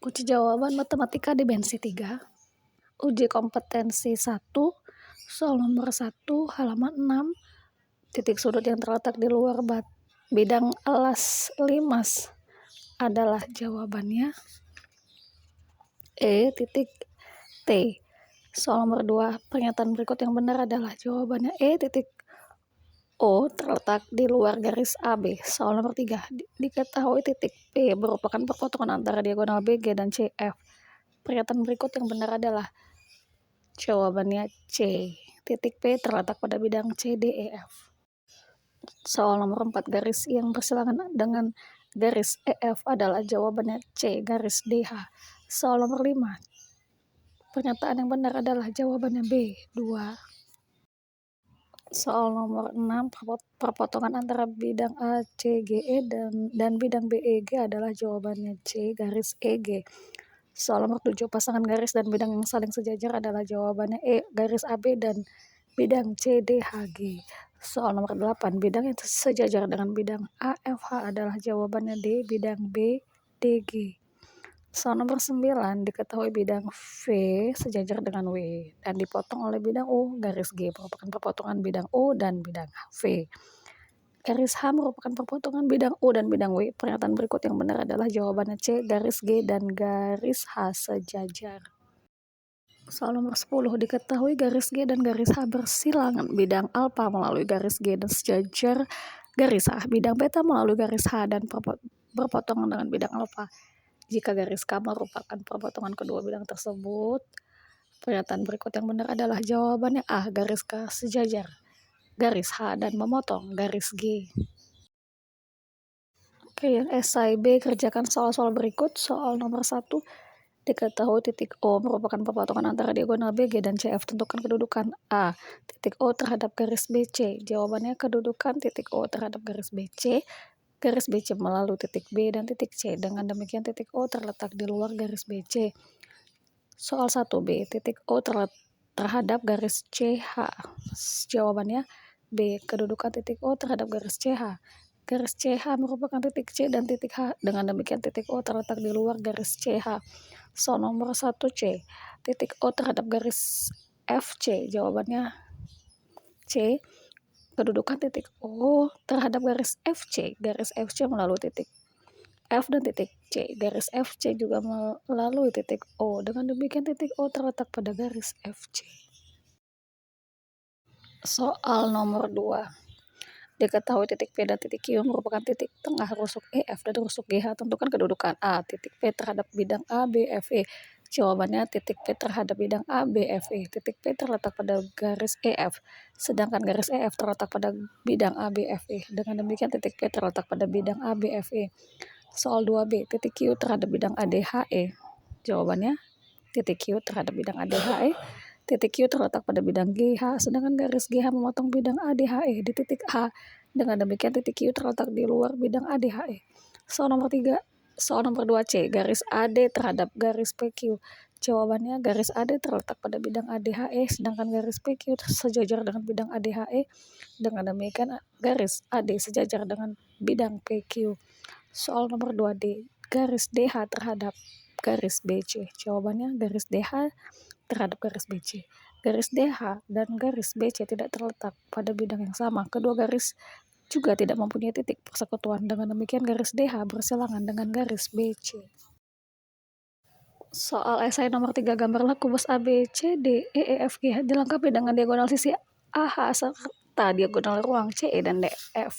Kunci jawaban matematika dimensi 3, uji kompetensi 1, soal nomor 1, halaman 6, titik sudut yang terletak di luar bidang alas limas adalah jawabannya titik T. Soal nomor 2, pernyataan berikut yang benar adalah jawabannya titik O terletak di luar garis AB. Soal nomor 3, diketahui titik P merupakan perpotongan antara diagonal BG dan CF. Pernyataan berikut yang benar adalah jawabannya C. Titik P terletak pada bidang CDEF. Soal nomor 4, garis yang bersilangan dengan garis EF adalah jawabannya C, garis DH. Soal nomor 5, pernyataan yang benar adalah jawabannya B, 2. Soal nomor 6, perpotongan antara bidang ACGE dan bidang BEG adalah jawabannya C, garis EG. Soal nomor 7, pasangan garis dan bidang yang saling sejajar adalah jawabannya E, garis AB dan bidang CDHG. Soal nomor 8, bidang yang sejajar dengan bidang AFH adalah jawabannya D, bidang BDG. Soal nomor 9, diketahui bidang V sejajar dengan W dan dipotong oleh bidang U, garis G merupakan perpotongan bidang U dan bidang V. Garis H merupakan perpotongan bidang U dan bidang W. Pernyataan berikut yang benar adalah jawabannya C, garis G dan garis H sejajar. Soal nomor 10, diketahui garis G dan garis H bersilangan bidang alfa melalui garis G dan sejajar garis H, bidang beta melalui garis H dan berpotongan dengan bidang alfa. Jika garis K merupakan perpotongan kedua bidang tersebut, pernyataan berikut yang benar adalah jawabannya A, garis K sejajar garis H dan memotong garis G. Oke, yang esai B, kerjakan soal-soal berikut. Soal nomor 1, diketahui titik O merupakan perpotongan antara diagonal BG dan CF. Tentukan kedudukan A, titik O terhadap garis BC. Jawabannya kedudukan titik O terhadap garis BC. Garis BC melalui titik B dan titik C. Dengan demikian titik O terletak di luar garis BC. Soal 1B, titik O terhadap garis CH. Jawabannya B, kedudukan titik O terhadap garis CH. Garis CH merupakan titik C dan titik H. Dengan demikian titik O terletak di luar garis CH. Soal nomor 1C, titik O terhadap garis FC. Jawabannya C, kedudukan titik O terhadap garis FC. Garis FC melalui titik F dan titik C. Garis FC juga melalui titik O. Dengan demikian titik O terletak pada garis FC. Soal nomor 2, diketahui titik P dan titik Q merupakan titik tengah rusuk EF dan rusuk GH. Tentukan kedudukan A, titik P terhadap bidang ABFE. Jawabannya titik P terhadap bidang ABFE. Titik P terletak pada garis EF, sedangkan garis EF terletak pada bidang ABFE. Dengan demikian titik P terletak pada bidang ABFE. Soal 2B, titik Q terhadap bidang ADHE. Jawabannya titik Q terhadap bidang ADHE. Titik Q terletak pada bidang GH, sedangkan garis GH memotong bidang ADHE di titik H. Dengan demikian titik Q terletak di luar bidang ADHE. Soal nomor 2C, garis AD terhadap garis PQ. Jawabannya garis AD terletak pada bidang ADHE, sedangkan garis PQ sejajar dengan bidang ADHE. Dengan demikian garis AD sejajar dengan bidang PQ. Soal nomor 2D, garis DH terhadap garis BC. Jawabannya garis DH terhadap garis BC. Garis DH dan garis BC tidak terletak pada bidang yang sama. Kedua garis juga tidak mempunyai titik persekutuan. Dengan demikian garis DH bersilangan dengan garis BC. Soal esai nomor 3, gambarlah kubus ABCDEFG dilengkapi dengan diagonal sisi AH serta diagonal ruang CE dan DF.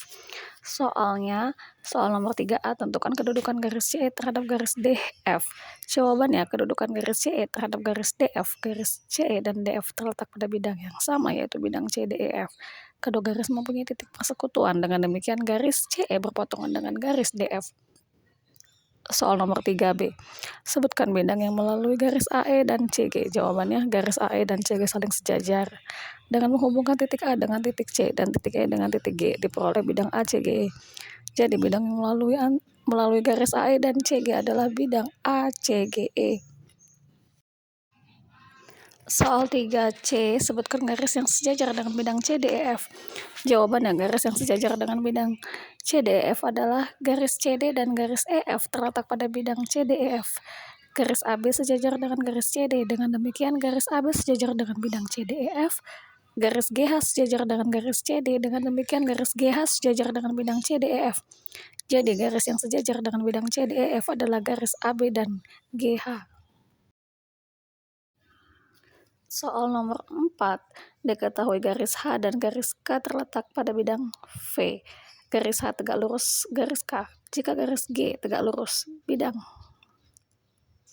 Soal nomor 3A, tentukan kedudukan garis CE terhadap garis DF. Jawabannya kedudukan garis CE terhadap garis DF. Garis CE dan DF terletak pada bidang yang sama, yaitu bidang CDEF. Kedua garis mempunyai titik persekutuan. Dengan demikian garis CE berpotongan dengan garis DF. Soal nomor 3B, sebutkan bidang yang melalui garis AE dan CG. Jawabannya garis AE dan CG saling sejajar. Dengan menghubungkan titik A dengan titik C dan titik E dengan titik G, diperoleh bidang ACGE. Jadi bidang yang melalui garis AE dan CG adalah bidang ACGE. Soal 3C, sebutkan garis yang sejajar dengan bidang CDEF. Jawabannya garis yang sejajar dengan bidang CDEF adalah garis CD dan garis EF terletak pada bidang CDEF. garis AB sejajar dengan garis CD. Dengan demikian garis AB sejajar dengan bidang CDEF, garis GH sejajar dengan garis CD. Dengan demikian garis GH sejajar dengan bidang CDEF. Jadi garis yang sejajar dengan bidang CDEF adalah garis AB dan GH. Soal nomor 4, diketahui garis H dan garis K terletak pada bidang V. Garis H tegak lurus garis K. Jika garis G tegak lurus bidang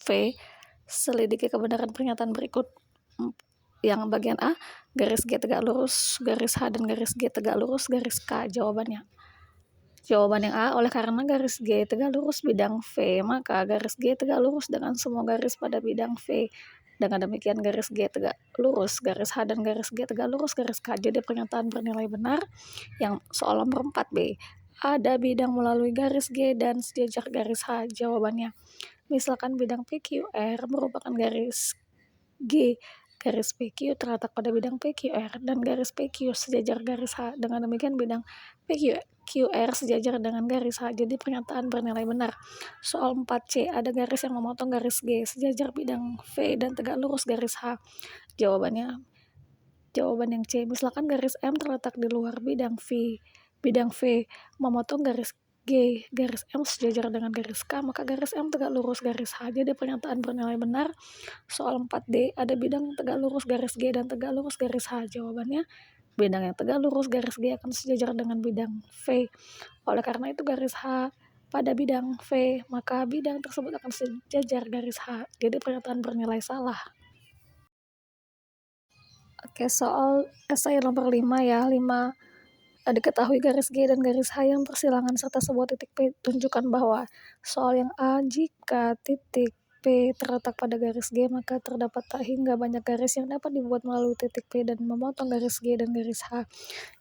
V, selidiki kebenaran pernyataan berikut. Yang bagian A, garis G tegak lurus garis H dan garis G tegak lurus garis K. Jawaban yang A, oleh karena garis G tegak lurus bidang V, maka garis G tegak lurus dengan semua garis pada bidang V. Dengan demikian garis G tegak lurus garis H dan garis G tegak lurus garis K. Jadi pernyataan bernilai benar. Yang soal nomor 4B, ada bidang melalui garis G dan sejajar garis H. Jawabannya, misalkan bidang PQR merupakan garis G, garis PQ terletak pada bidang PQR dan garis PQ sejajar garis H. Dengan demikian bidang PQR sejajar dengan garis H. Jadi pernyataan bernilai benar. Soal 4C, ada garis yang memotong garis G sejajar bidang V dan tegak lurus garis H. Jawaban yang C, misalkan garis M terletak di luar bidang V memotong garis G, garis M sejajar dengan garis K, maka garis M tegak lurus garis H. Jadi pernyataan bernilai benar. Soal 4D, ada bidang yang tegak lurus garis G dan tegak lurus garis H. Jawabannya, bidang yang tegak lurus garis G akan sejajar dengan bidang V. Oleh karena itu garis H pada bidang V, maka bidang tersebut akan sejajar garis H. Jadi pernyataan bernilai salah. Oke, soal esai nomor 5 ya. 5, diketahui garis G dan garis H yang persilangan serta sebuah titik P. Tunjukkan bahwa soal yang A, jika titik P terletak pada garis G, maka terdapat tak hingga banyak garis yang dapat dibuat melalui titik P dan memotong garis G dan garis H.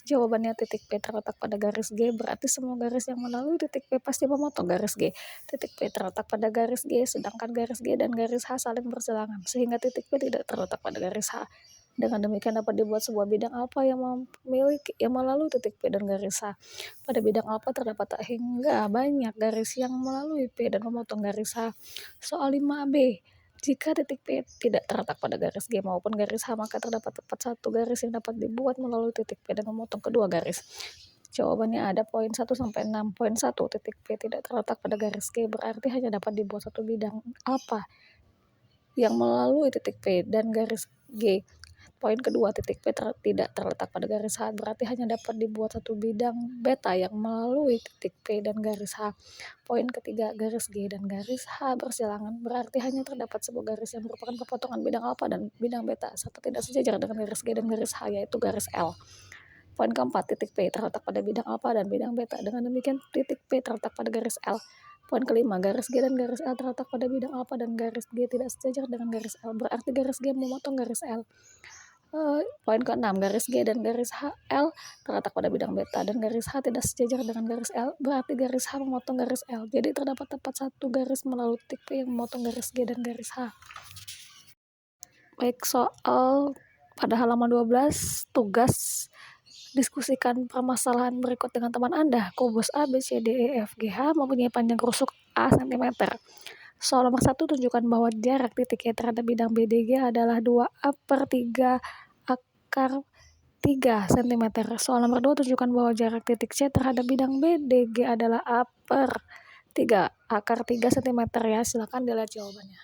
Jawabannya, titik P terletak pada garis G, berarti semua garis yang melalui titik P pasti memotong garis G. Titik P terletak pada garis G, sedangkan garis G dan garis H saling bersilangan, sehingga titik P tidak terletak pada garis H. Dengan demikian dapat dibuat sebuah bidang alfa yang melalui titik P dan garis H. Pada bidang alfa terdapat tak hingga banyak garis yang melalui P dan memotong garis H. Soal 5B, jika titik P tidak terletak pada garis G maupun garis H, maka terdapat tepat satu garis yang dapat dibuat melalui titik P dan memotong kedua garis. Jawabannya ada poin 1 sampai 6. Poin 1, titik P tidak terletak pada garis G, berarti hanya dapat dibuat satu bidang alfa yang melalui titik P dan garis G. Poin kedua, titik P tidak terletak pada garis H, berarti hanya dapat dibuat satu bidang beta yang melalui titik P dan garis H. Poin ketiga, garis G dan garis H bersilangan, berarti hanya terdapat sebuah garis yang merupakan pepotongan bidang alfa dan bidang beta, serta tidak sejajar dengan garis G dan garis H, yaitu garis L. Poin keempat, titik P terletak pada bidang alfa dan bidang beta, dengan demikian titik P terletak pada garis L. Poin kelima, garis G dan garis L terletak pada bidang alfa dan garis G tidak sejajar dengan garis L, berarti garis G memotong garis L. Poin ke-6, garis G dan garis L terletak pada bidang beta dan garis H tidak sejajar dengan garis L, berarti garis H memotong garis L. Jadi terdapat tepat satu garis melalui titik P yang memotong garis G dan garis H. Baik, soal pada halaman 12, tugas diskusikan permasalahan berikut dengan teman Anda. Kubus A, B, C, D, E, F, G, H mempunyai panjang rusuk A cm. Soal nomor 1, tunjukkan bahwa jarak titik E terhadap bidang BDG adalah 2A/3 akar 3 cm. Soal nomor 2, tunjukkan bahwa jarak titik C terhadap bidang BDG adalah A/3 akar 3 cm ya. Silakan dilihat jawabannya.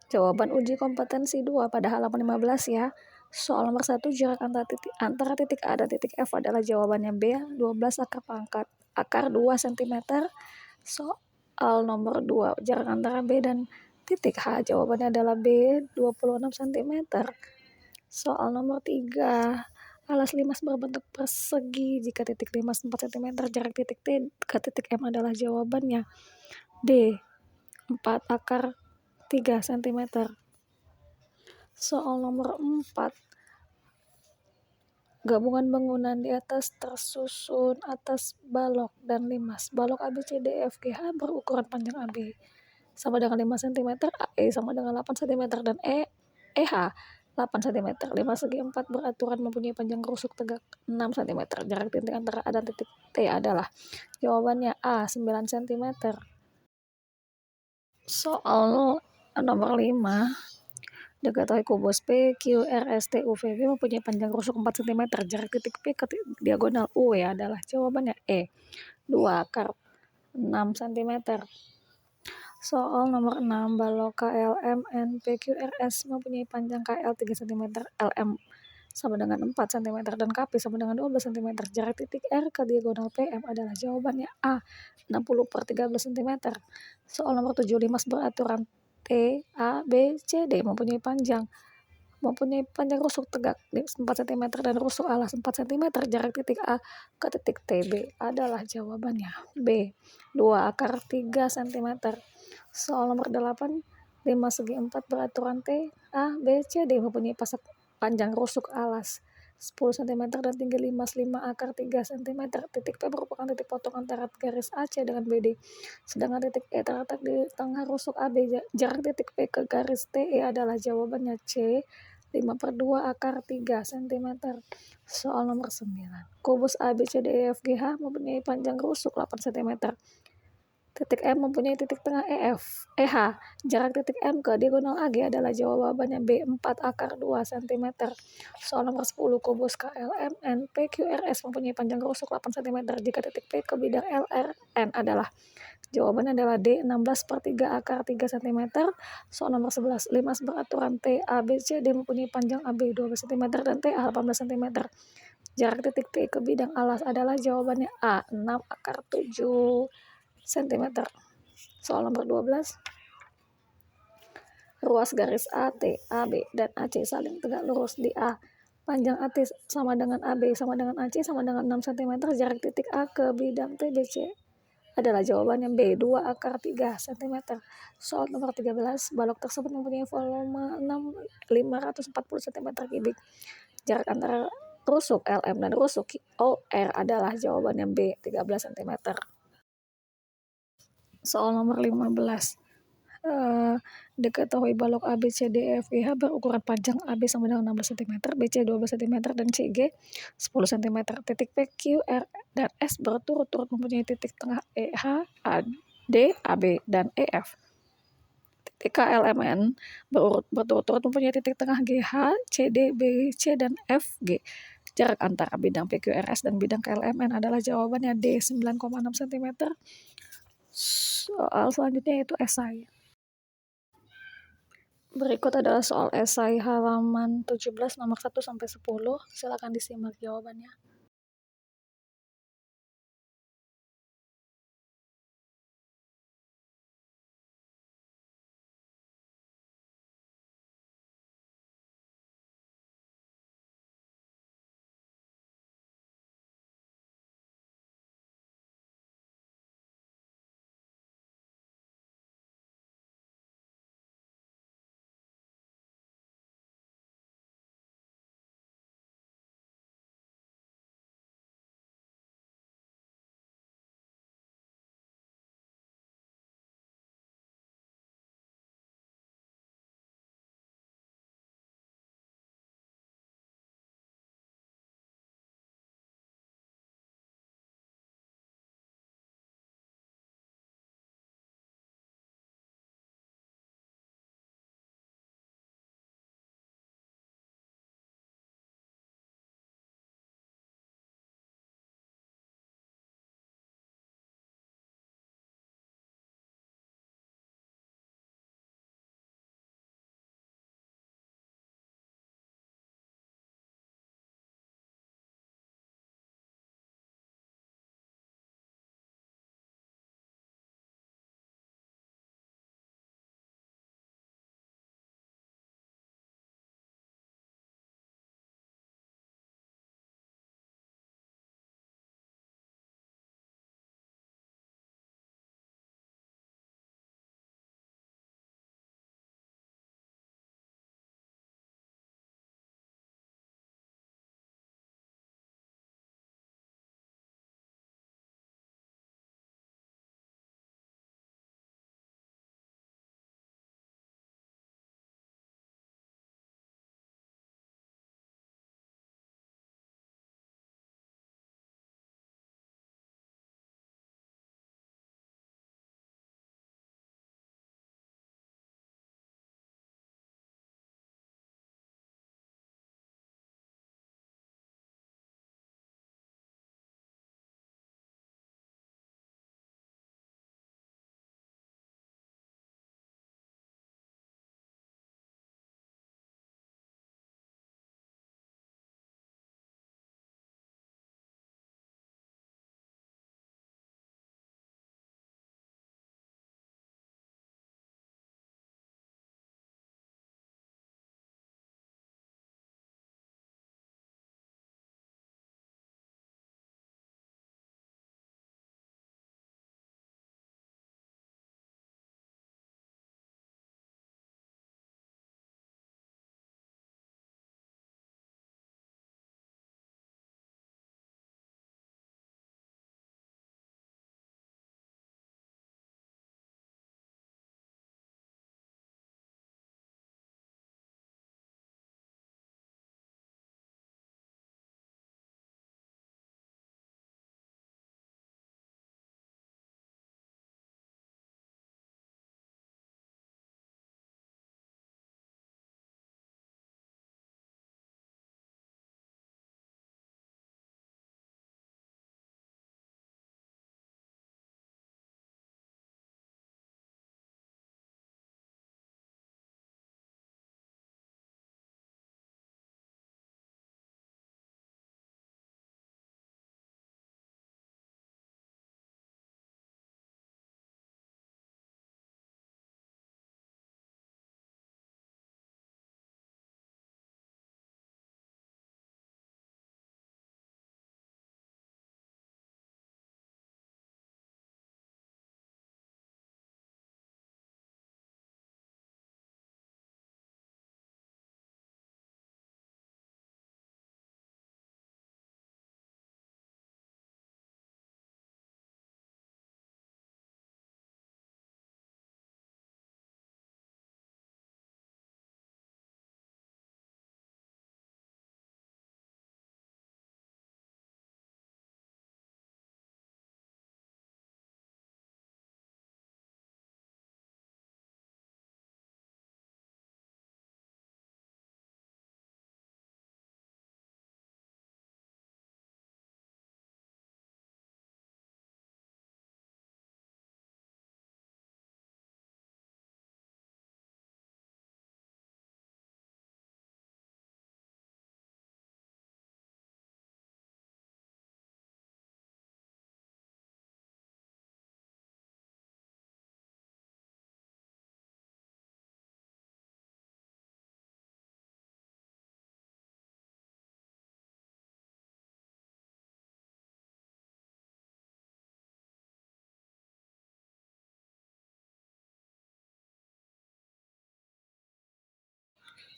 Jawaban uji kompetensi 2 pada halaman 15 ya. Soal nomor 1, jarak antara titik A dan titik F adalah jawabannya B, 12 akar 2 cm. Soal nomor 2, jarak antara B dan titik H, jawabannya adalah B, 26 cm. Soal nomor 3, alas limas berbentuk persegi jika titik limas 4 cm, jarak titik T ke titik M adalah jawabannya D, 4 akar 3 cm. Soal nomor 4, gabungan bangunan di atas tersusun atas balok dan limas. Balok A, B, C, D, E, F, G, H berukuran panjang AB sama dengan 5 cm, AE sama dengan 8 cm, dan EH 8 cm. 5 segi 4 beraturan mempunyai panjang rusuk tegak 6 cm. Jarak titik antara A dan titik T adalah jawabannya A, 9 cm. Soal nomor 5, diketahui kubus P, Q, R, S, T, U, V, W mempunyai panjang rusuk 4 cm. Jarak titik P ke diagonal U adalah jawabannya E, 2 akar 6 cm. Soal nomor 6, balok KLM, NP, QRS mempunyai panjang KL 3 cm, LM sama dengan 4 cm, dan KP sama dengan 12 cm. Jarak titik R ke diagonal PM adalah jawabannya A, 60/13 cm. Soal nomor 7, limas beraturan T, A, B, C, D mempunyai panjang rusuk tegak 4 cm dan rusuk alas 4 cm. Jarak titik A ke titik TB adalah jawabannya B, 2 akar 3 cm. Soal nomor 8, 5 segi 4 beraturan T, A, B, C, D mempunyai panjang rusuk alas 10 cm dan tinggi limas 5 akar 3 cm. Titik P merupakan titik potong antara garis AC dengan BD. Sedangkan titik E terletak di tengah rusuk AB. Jarak titik P ke garis TE adalah jawabannya C, 5/2 akar 3 cm. Soal nomor 9, kubus ABCDEF GH mempunyai panjang rusuk 8 cm. Titik M mempunyai titik tengah EH. Jarak titik M ke diagonal AG adalah jawabannya B, 4 akar 2 cm. Soal nomor 10, kubus KLMN PQRS mempunyai panjang rusuk 8 cm jika titik P ke bidang LRN adalah jawabannya adalah D, 16/3 akar 3 cm. Soal nomor 11, limas beraturan T, A, B, C, D mempunyai panjang AB 12 cm dan TA 18 cm. Jarak titik T ke bidang alas adalah jawabannya A, 6 akar 7 cm. Soal nomor 12, ruas garis AT, AB, dan AC saling tegak lurus di A. Panjang AT sama dengan AB sama dengan AC sama dengan 6 cm. Jarak titik A ke bidang TBC adalah jawabannya B, 2 akar 3 cm. Soal nomor 13, balok tersebut mempunyai volume 540 cm3. Jarak antara rusuk LM dan rusuk OR adalah jawabannya B, 13 cm. Soal nomor 15, diketahui balok A, B, C, D, E, F, G, H berukuran panjang AB sama dengan 16 cm, BC 12 cm, dan CG 10 cm. Titik P, Q, R, dan S berturut-turut mempunyai titik tengah EH, D, AB, dan EF. Titik KLMN berturut-turut mempunyai titik tengah GH, CD, BC, dan FG. Jarak antara bidang PQRS dan bidang KLMN adalah jawabannya D, 9,6 cm. Soal selanjutnya yaitu esai. Berikut adalah soal esai halaman 17 nomor 1 sampai 10. Silakan disimak jawabannya.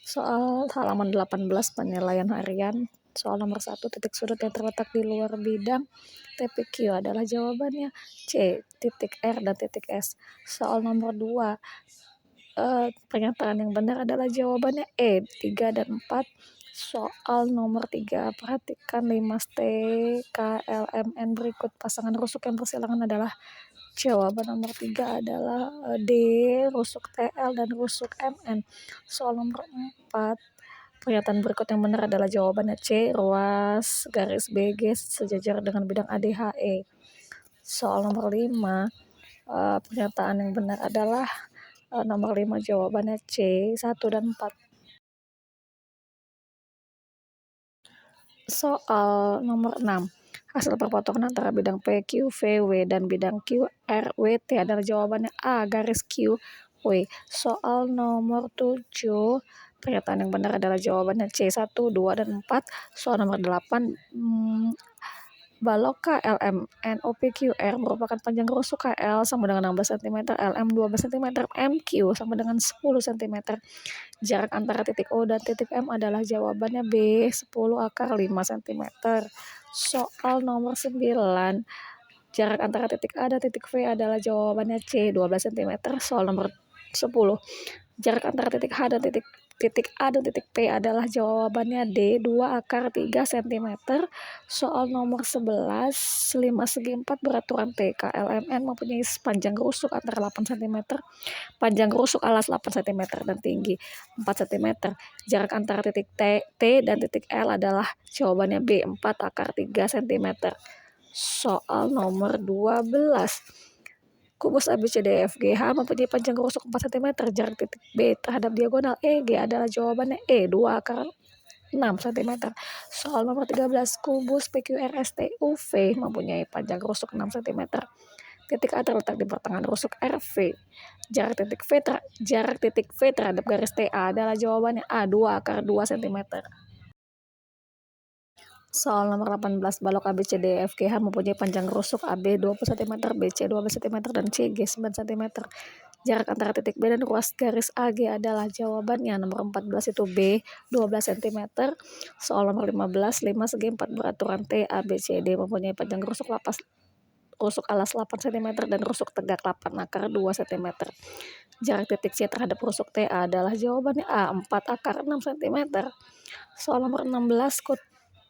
Soal halaman 18 penilaian harian. Soal nomor 1, titik sudut yang terletak di luar bidang TPQ adalah jawabannya C, titik R dan titik S. Soal nomor 2, pernyataan yang benar adalah jawabannya E, 3 dan 4. Soal nomor 3, perhatikan 5 TKLMN berikut. Pasangan rusuk yang bersilangan adalah jawaban nomor 3 adalah D, rusuk TL dan rusuk MN. Soal nomor 4, pernyataan berikut yang benar adalah jawabannya C, ruas garis BG sejajar dengan bidang ADHE. Soal nomor 5, pernyataan yang benar adalah nomor 5, jawabannya C, 1 dan 4. Soal nomor 6, hasil perpotongan antara bidang PQVW dan bidang QRWT adalah jawabannya A, garis QW. Soal nomor 7, pernyataan yang benar adalah jawabannya C, 1, 2, dan 4. Soal nomor 8, balok KLM NOPQR merupakan panjang rusuk KL sama dengan 16 cm, LM 12 cm, MQ sama dengan 10 cm. Jarak antara titik O dan titik M adalah jawabannya B, 10 akar 5 cm. Soal nomor 9, jarak antara titik A dan titik V adalah jawabannya C, 12 cm. Soal nomor 10, jarak antara titik H dan titik A dan titik P adalah jawabannya D, 2 akar 3 cm. Soal nomor 11, 5 segi 4 beraturan TKLMN mempunyai panjang rusuk antara 8 cm, panjang rusuk alas 8 cm dan tinggi 4 cm. Jarak antara titik T dan titik L adalah jawabannya B, 4 akar 3 cm. Soal nomor 12, kubus ABCDEFGH mempunyai panjang rusuk 4 cm, jarak titik B terhadap diagonal EG adalah jawabannya E, 2 akar 6 cm. Soal nomor 13, kubus PQRSTUV mempunyai panjang rusuk 6 cm. Titik A terletak di pertengahan rusuk RV. Jarak titik V terhadap garis TA adalah jawabannya A, 2 akar 2 cm. Soal nomor 18, balok ABCDEFGH mempunyai panjang rusuk AB 20 cm, BC 12 cm, dan CG 9 cm. Jarak antara titik B dan ruas garis AG adalah jawabannya. Nomor 14 itu B, 12 cm. Soal nomor 15, 5 segi 4 beraturan T, A, B, C, D mempunyai panjang rusuk alas 8 cm dan rusuk tegak 8 akar 2 cm. Jarak titik C terhadap rusuk TA adalah jawabannya A, 4 akar 6 cm. Soal nomor 16,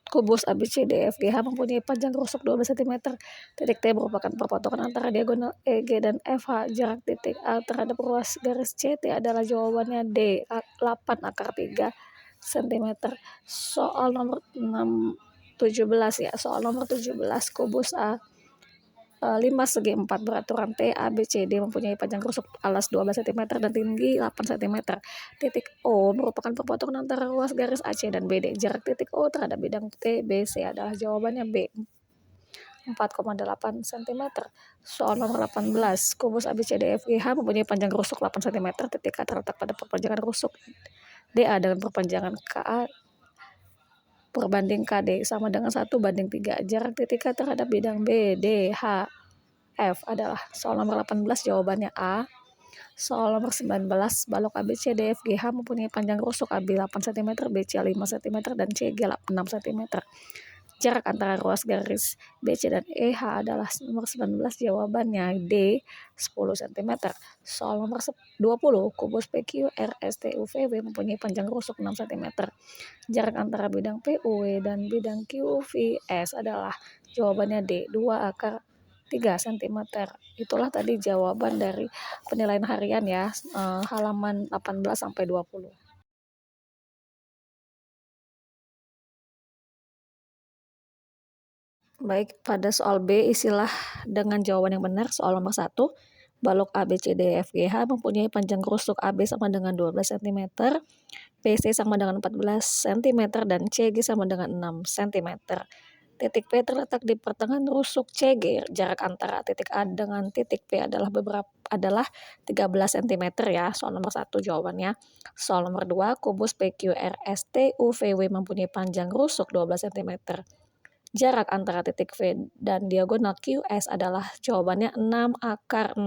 kubus ABCDEFGH mempunyai panjang rusuk 12 cm. Titik T merupakan perpotongan antara diagonal EG dan FH. Jarak titik A terhadap ruas garis CT adalah jawabannya D, 8 akar 3 cm. Soal nomor 17 ya. Soal nomor 17, kubus 5 segi 4 beraturan T, A, B, C, D mempunyai panjang rusuk alas 12 cm dan tinggi 8 cm. Titik O merupakan perpotongan antara ruas garis AC dan BD. Jarak titik O terhadap bidang T, B, C adalah jawabannya B, 4,8 cm. Soal nomor 18, kubus ABCDEFGH mempunyai panjang rusuk 8 cm. Titik A terletak pada perpanjangan rusuk DA dengan perpanjangan KA perbanding KD sama dengan 1/3. Jarak titik K terhadap bidang B, D, H, F adalah. Soal nomor 18 jawabannya A. Soal nomor 19, balok ABCDEFGH mempunyai panjang rusuk AB 8 cm, BC 5 cm, dan CG 6 cm. Jarak antara ruas garis BC dan EH adalah. Nomor 19 jawabannya D, 10 cm. Soal nomor 20, kubus PQRSTUVW mempunyai panjang rusuk 6 cm. Jarak antara bidang PUW dan bidang QVS adalah jawabannya D, 2 akar 3 cm. Itulah tadi jawaban dari penilaian harian ya, halaman 18 sampai 20. Baik, pada soal B isilah dengan jawaban yang benar. Soal nomor 1, balok ABCDEFGH mempunyai panjang rusuk AB sama dengan 12 cm, BC sama dengan 14 cm, dan CG sama dengan 6 cm. Titik P terletak di pertengahan rusuk CG. Jarak antara titik A dengan titik P adalah 13 cm ya. Soal nomor 1 jawabannya. Soal nomor 2, kubus PQRSTUVW mempunyai panjang rusuk 12 cm. Jarak antara titik V dan diagonal QS adalah jawabannya 6 akar 6.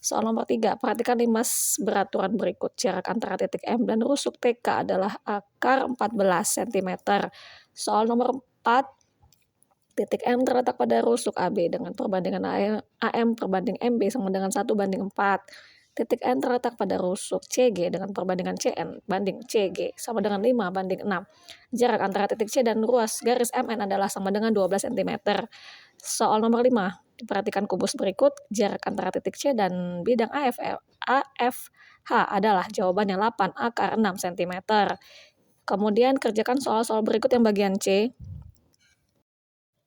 Soal nomor 3, perhatikan limas beraturan berikut. Jarak antara titik M dan rusuk TK adalah akar 14 cm. Soal nomor 4, titik M terletak pada rusuk AB dengan perbandingan AM perbanding MB sama dengan 1:4. Titik N terletak pada rusuk CG dengan perbandingan CN banding CG sama dengan 5:6. Jarak antara titik C dan ruas garis MN adalah sama dengan 12 cm. Soal nomor 5, diperhatikan kubus berikut, jarak antara titik C dan bidang AFH adalah jawabannya 8 akar 6 cm. Kemudian kerjakan soal-soal berikut yang bagian C.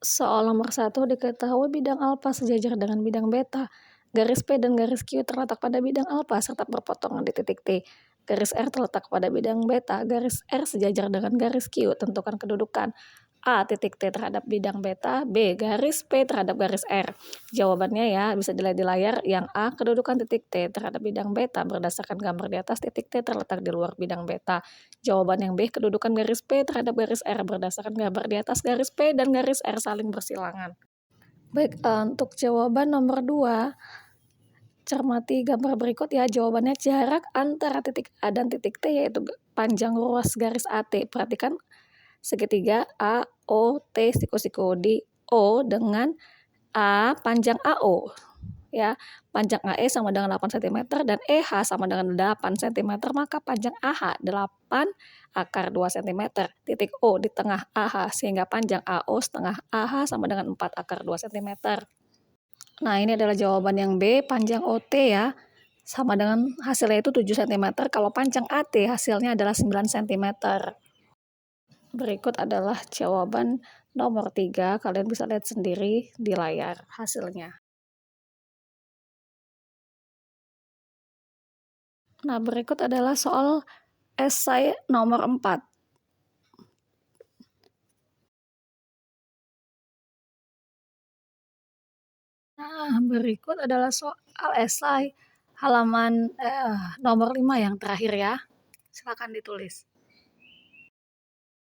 Soal nomor 1, diketahui bidang alfa sejajar dengan bidang beta. Garis P dan garis Q terletak pada bidang alfa serta berpotongan di titik T. Garis R terletak pada bidang beta. Garis R sejajar dengan garis Q. Tentukan kedudukan A titik T terhadap bidang beta, B garis P terhadap garis R. Jawabannya ya bisa dilihat di layar. Yang A, kedudukan titik T terhadap bidang beta berdasarkan gambar di atas, titik T terletak di luar bidang beta. Jawaban yang B, kedudukan garis P terhadap garis R berdasarkan gambar di atas, garis P dan garis R saling bersilangan. Baik, untuk jawaban nomor 2, cermati gambar berikut ya. Jawabannya jarak antara titik A dan titik T yaitu panjang ruas garis AT. Perhatikan segitiga A, O, T, siku-siku di O dengan A panjang AO. Ya, panjang AE sama dengan 8 cm dan EH sama dengan 8 cm, maka panjang AH 8 akar 2 cm. Titik O di tengah AH sehingga panjang AO setengah AH sama dengan 4 akar 2 cm. Nah, ini adalah jawaban yang B, panjang OT ya. Sama dengan hasilnya itu 7 cm, kalau panjang AT hasilnya adalah 9 cm. Berikut adalah jawaban nomor 3, kalian bisa lihat sendiri di layar hasilnya. Nah, berikut adalah soal esai nomor 4. Nah, berikut adalah soal esai halaman nomor 5 yang terakhir ya. Silakan ditulis.